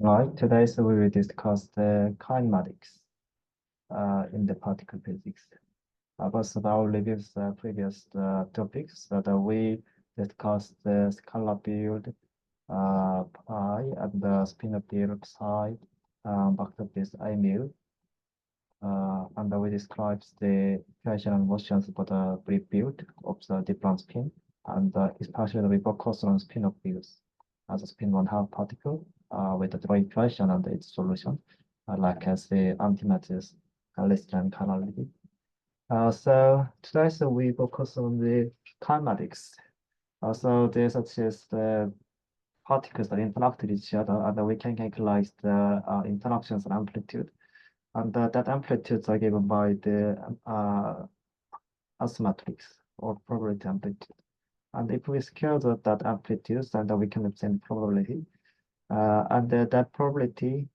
Right, today so we will discuss the kinematics in the particle physics. But our reviews previous topics that we discussed the scalar field, pi, and the spinor field psi, vector field I mu, and we described the equation and motions for the brief field of the different spin, and especially we focus on spinor fields as a spin one half particle with the draw equation and its solution, like as the antimatter less than chirality. So today, so we focus on the kinematics. So there's such as the particles that interact with each other, and we can calculate the interactions and amplitude. And that amplitudes are given by the S matrix or probability amplitude. And if we scale that amplitude, then we can obtain probability. And that probability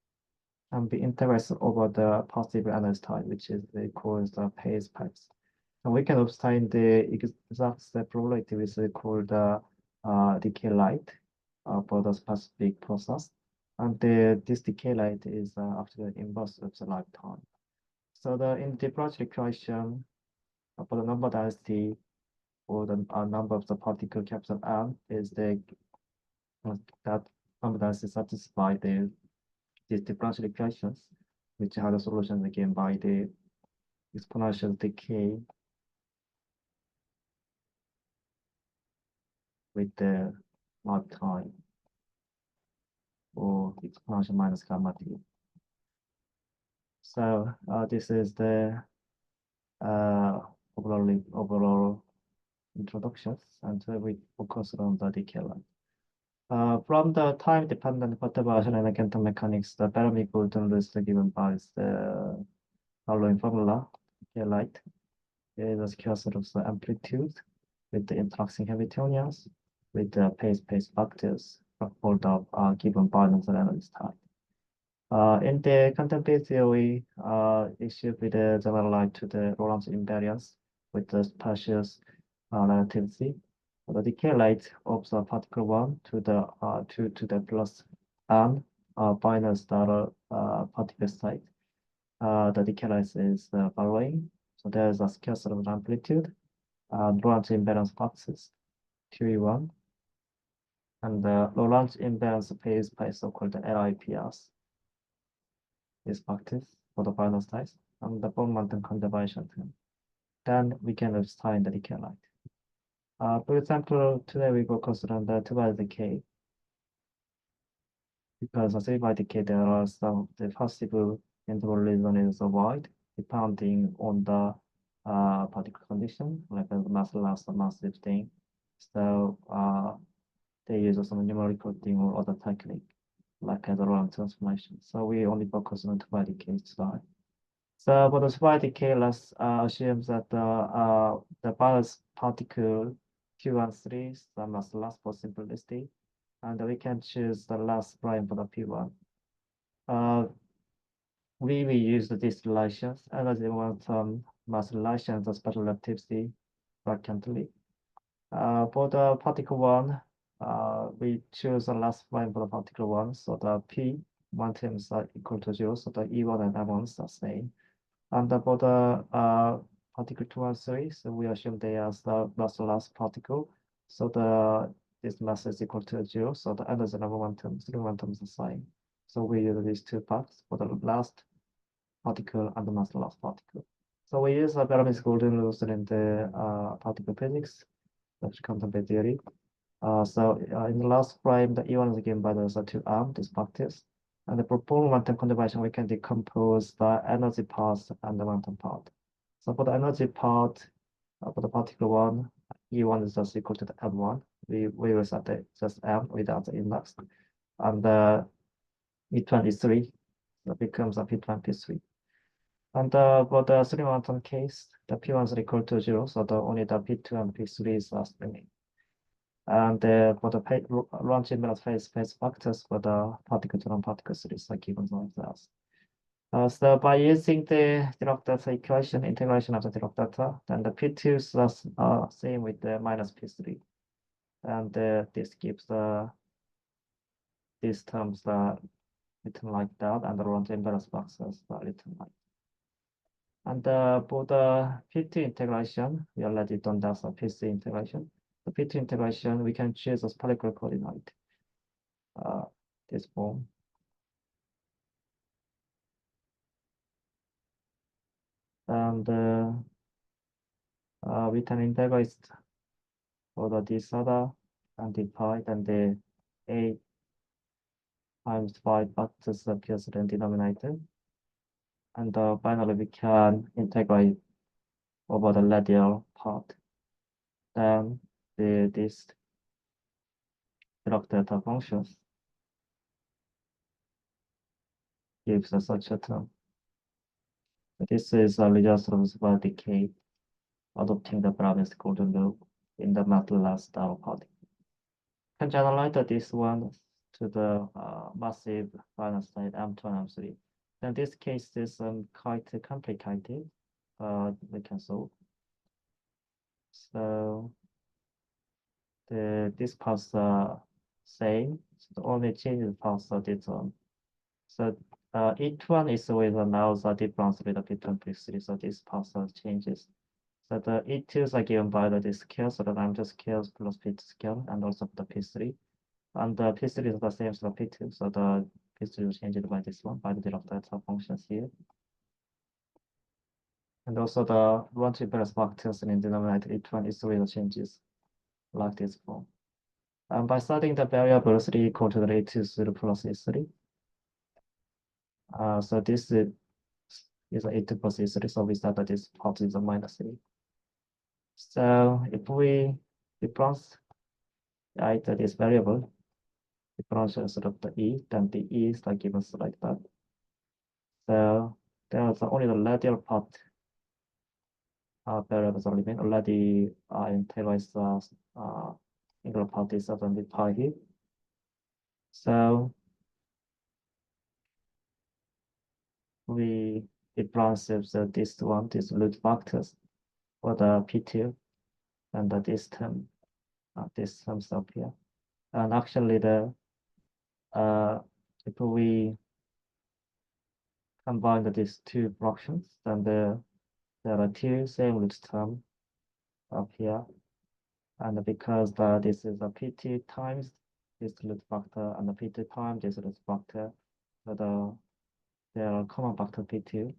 can be integrated over the positive energy time, which is equals the phase space. And we can obtain the exact probability, which is called the decay light for the specific process. And this decay light is actually the inverse of the lifetime. So in the differential equation for the number density or the number of the particle capital M is that number density satisfy these differential equations, which have the solutions again by the exponential decay with the lifetime or exponential minus gamma t. So this is the overall introductions, and we focus on the decay line. From the time-dependent perturbation and quantum mechanics, the Fermi golden rule is given by the following formula: decay light is a square root of the amplitude with the interacting Hamiltonians with the phase factors for the given balance and energy type. In the quantum field theory, it should be the generalized to the Lorentz invariance with the spatial relativity. The decay rate of the particle one to the plus n minus the particle state. The decay rate is the following. So there's a scarce of amplitude, Lorentz invariance boxes, QE1, and the Lorentz invariance phase by so-called LIPS. This practice for the final size and the bone mountain conservation term. Then we can obtain the decay light. For example, today we focus on the 2 decay because the 3 decay there are some the possible interval reason is wide depending on the particle condition like the mass loss or mass lifting. So they use some numerical thing or other technique like the Lorentz transformation. So we only focus on 2 decay today. So for the spy decay, let's assume that the ballast particle Q13 is the mass last for simplicity, and we can choose the last prime for the P1. We will use these relations, and as we want mass relations, the special relativity vacantly. For the particle one, we choose the last prime for the particle one, so the P one terms are equal to 0, so the E1 and M1 are same. And for the particle 2 and 3, so we assume they are the last particle. So this mass is equal to 0. So the energy and momentum, three momentums are the same. So we use these two parts for the last particle and the mass last particle. So we use Fermi's golden rules in the particle physics, that's quantum field theory. In the last frame, the E1 is given by the two arm, this practice. And the proposed momentum conservation, we can decompose the energy part and the momentum part. So for the energy part, for the particle one, E1 is just equal to the M1. We will set it just M without the index. And the E23 that becomes a P23. And for the three momentum case, the P1 is equal to 0, so only the P2 and P3 is last remaining. And for the launch imbalance phase factors for the particle to non-particle series are given like this. So by using the Dirac data equation, integration of the Dirac data, then the P2s are same with the minus P3. And this gives these terms written like that, and the launch embarrass boxes are written like. And for the PT integration, we already done that for PC integration. The PT integration, we can choose a spherical coordinate, uh, this form. And we can integrate for the this other and divide and the a times 5 factors appears in denominator. And finally, we can integrate over the radial part. Then this Dirac delta functions gives us such a term. This is a result of decay, adopting the Bravest golden rule in the massless style particle. Can generalize this one to the massive finite state M2 and M3. In this case, is quite complicated, but we can solve. So this parts are same. So the only change is parts are this one. So each one is with now the difference with the different pixels. So this parts are changes. So the E2s are given by the scale, so that I'm just scales plus P2 scale, and also the P3. And the P3 is the same as the P2, so the P3 will change it by this one, by the Dirac delta functions here. And also the one triple factors in denominator each one is with the changes like this form. And by starting the variable 3 equal to the E2 0 plus E3. So this is a E2 plus E3, so we start that this part is a minus 3. So if we difference this variable, differential sort of the E, then the E is like given like that. So there's only the radial part variables only been already integrated angular part is suddenly pi here. So we difference this one, this root factors for the P2 and this term up here. And actually the if we combine these two fractions, then there are two same root terms up here. And because this is a P2 times this root factor and the P2 times this root factor, so there are common factor P2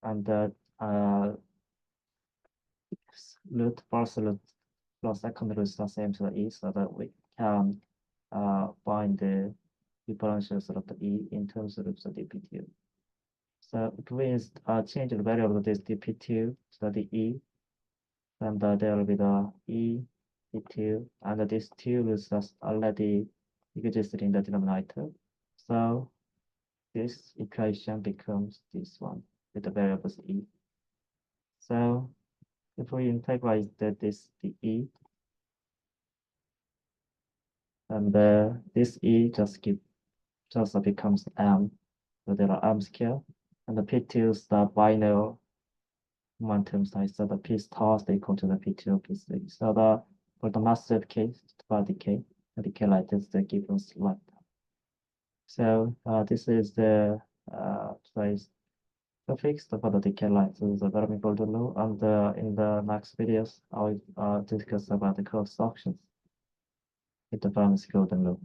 and the first root plus second root is the same to the E, so that we can find the differentials of the E in terms of the dP2. So if we change the variable of this dP2 to the E, then there will be the E P2, and these two roots are already existed in the denominator. So this equation becomes this one with the variables E. So if we integrate the E, and this E just becomes M. So there are M scale, and the P2 is the binary momentum size. So the P star is equal to the P2 P3. So for the massive case, about decay, the decay like this, the given like that. So this is the trace suffix for the decay light. So it's a very important law. And in the next videos, I will discuss about the cross sections with the Fermi golden law.